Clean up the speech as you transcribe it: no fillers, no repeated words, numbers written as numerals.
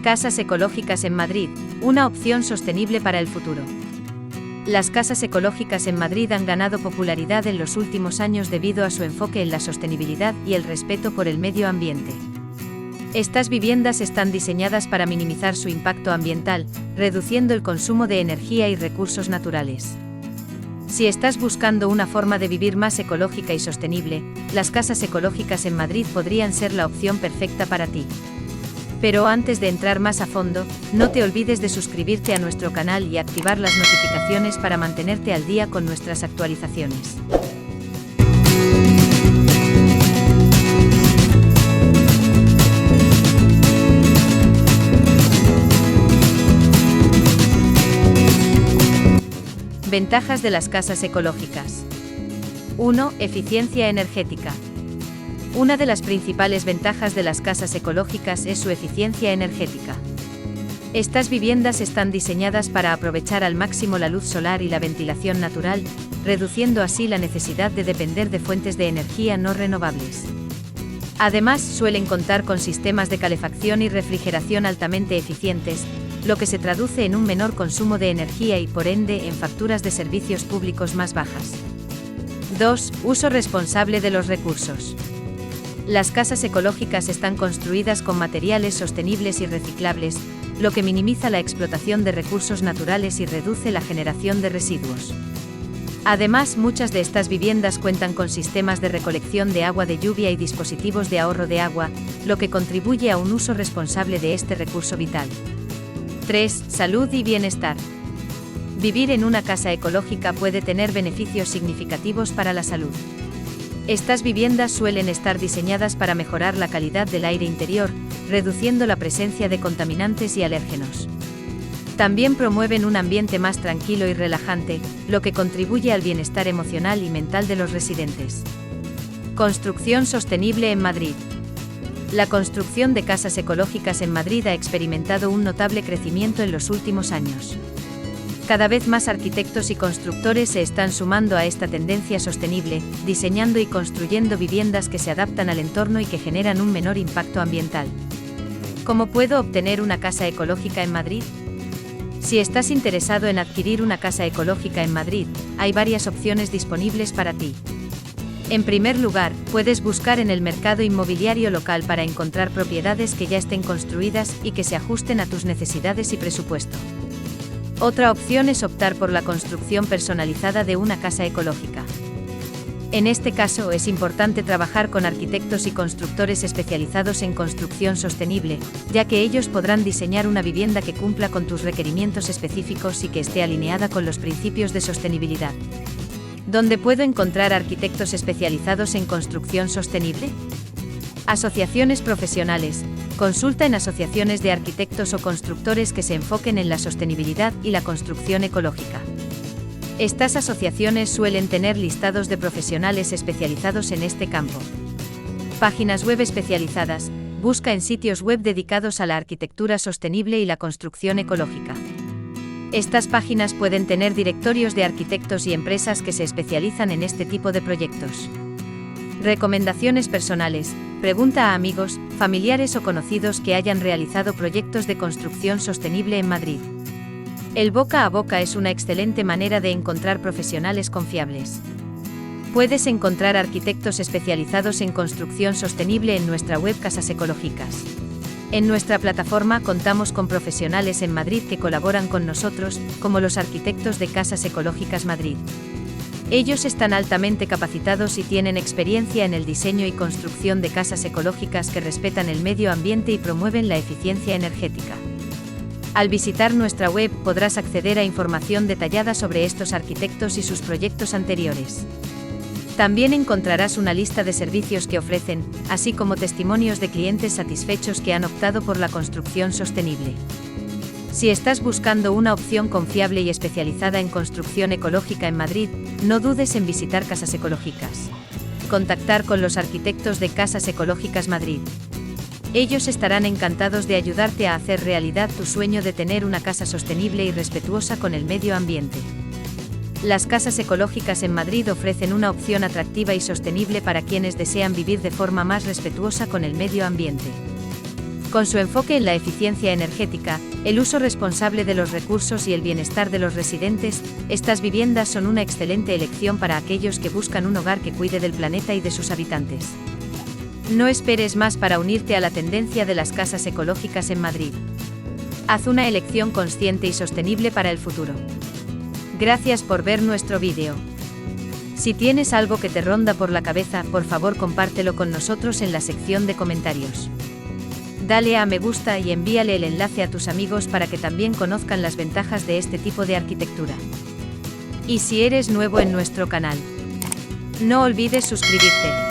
Casas ecológicas en Madrid, una opción sostenible para el futuro. Las casas ecológicas en Madrid han ganado popularidad en los últimos años debido a su enfoque en la sostenibilidad y el respeto por el medio ambiente. Estas viviendas están diseñadas para minimizar su impacto ambiental, reduciendo el consumo de energía y recursos naturales. Si estás buscando una forma de vivir más ecológica y sostenible, las casas ecológicas en Madrid podrían ser la opción perfecta para ti. Pero antes de entrar más a fondo, no te olvides de suscribirte a nuestro canal y activar las notificaciones para mantenerte al día con nuestras actualizaciones. Ventajas de las casas ecológicas. 1. Eficiencia energética. Una de las principales ventajas de las casas ecológicas es su eficiencia energética. Estas viviendas están diseñadas para aprovechar al máximo la luz solar y la ventilación natural, reduciendo así la necesidad de depender de fuentes de energía no renovables. Además, suelen contar con sistemas de calefacción y refrigeración altamente eficientes, lo que se traduce en un menor consumo de energía y por ende en facturas de servicios públicos más bajas. 2. Uso responsable de los recursos. Las casas ecológicas están construidas con materiales sostenibles y reciclables, lo que minimiza la explotación de recursos naturales y reduce la generación de residuos. Además, muchas de estas viviendas cuentan con sistemas de recolección de agua de lluvia y dispositivos de ahorro de agua, lo que contribuye a un uso responsable de este recurso vital. 3. Salud y bienestar. Vivir en una casa ecológica puede tener beneficios significativos para la salud. Estas viviendas suelen estar diseñadas para mejorar la calidad del aire interior, reduciendo la presencia de contaminantes y alérgenos. También promueven un ambiente más tranquilo y relajante, lo que contribuye al bienestar emocional y mental de los residentes. Construcción sostenible en Madrid. La construcción de casas ecológicas en Madrid ha experimentado un notable crecimiento en los últimos años. Cada vez más arquitectos y constructores se están sumando a esta tendencia sostenible, diseñando y construyendo viviendas que se adaptan al entorno y que generan un menor impacto ambiental. ¿Cómo puedo obtener una casa ecológica en Madrid? Si estás interesado en adquirir una casa ecológica en Madrid, hay varias opciones disponibles para ti. En primer lugar, puedes buscar en el mercado inmobiliario local para encontrar propiedades que ya estén construidas y que se ajusten a tus necesidades y presupuesto. Otra opción es optar por la construcción personalizada de una casa ecológica. En este caso es importante trabajar con arquitectos y constructores especializados en construcción sostenible, ya que ellos podrán diseñar una vivienda que cumpla con tus requerimientos específicos y que esté alineada con los principios de sostenibilidad. ¿Dónde puedo encontrar arquitectos especializados en construcción sostenible? Asociaciones profesionales. Consulta en asociaciones de arquitectos o constructores que se enfoquen en la sostenibilidad y la construcción ecológica. Estas asociaciones suelen tener listados de profesionales especializados en este campo. Páginas web especializadas. Busca en sitios web dedicados a la arquitectura sostenible y la construcción ecológica. Estas páginas pueden tener directorios de arquitectos y empresas que se especializan en este tipo de proyectos. Recomendaciones personales. Pregunta a amigos, familiares o conocidos que hayan realizado proyectos de construcción sostenible en Madrid. El boca a boca es una excelente manera de encontrar profesionales confiables. Puedes encontrar arquitectos especializados en construcción sostenible en nuestra web Casas Ecológicas. En nuestra plataforma contamos con profesionales en Madrid que colaboran con nosotros, como los arquitectos de Casas Ecológicas Madrid. Ellos están altamente capacitados y tienen experiencia en el diseño y construcción de casas ecológicas que respetan el medio ambiente y promueven la eficiencia energética. Al visitar nuestra web podrás acceder a información detallada sobre estos arquitectos y sus proyectos anteriores. También encontrarás una lista de servicios que ofrecen, así como testimonios de clientes satisfechos que han optado por la construcción sostenible. Si estás buscando una opción confiable y especializada en construcción ecológica en Madrid, no dudes en visitar Casas Ecológicas. Contactar con los arquitectos de Casas Ecológicas Madrid. Ellos estarán encantados de ayudarte a hacer realidad tu sueño de tener una casa sostenible y respetuosa con el medio ambiente. Las casas ecológicas en Madrid ofrecen una opción atractiva y sostenible para quienes desean vivir de forma más respetuosa con el medio ambiente. Con su enfoque en la eficiencia energética, el uso responsable de los recursos y el bienestar de los residentes, estas viviendas son una excelente elección para aquellos que buscan un hogar que cuide del planeta y de sus habitantes. No esperes más para unirte a la tendencia de las casas ecológicas en Madrid. Haz una elección consciente y sostenible para el futuro. Gracias por ver nuestro vídeo. Si tienes algo que te ronda por la cabeza, por favor compártelo con nosotros en la sección de comentarios. Dale a me gusta y envíale el enlace a tus amigos para que también conozcan las ventajas de este tipo de arquitectura. Y si eres nuevo en nuestro canal, no olvides suscribirte.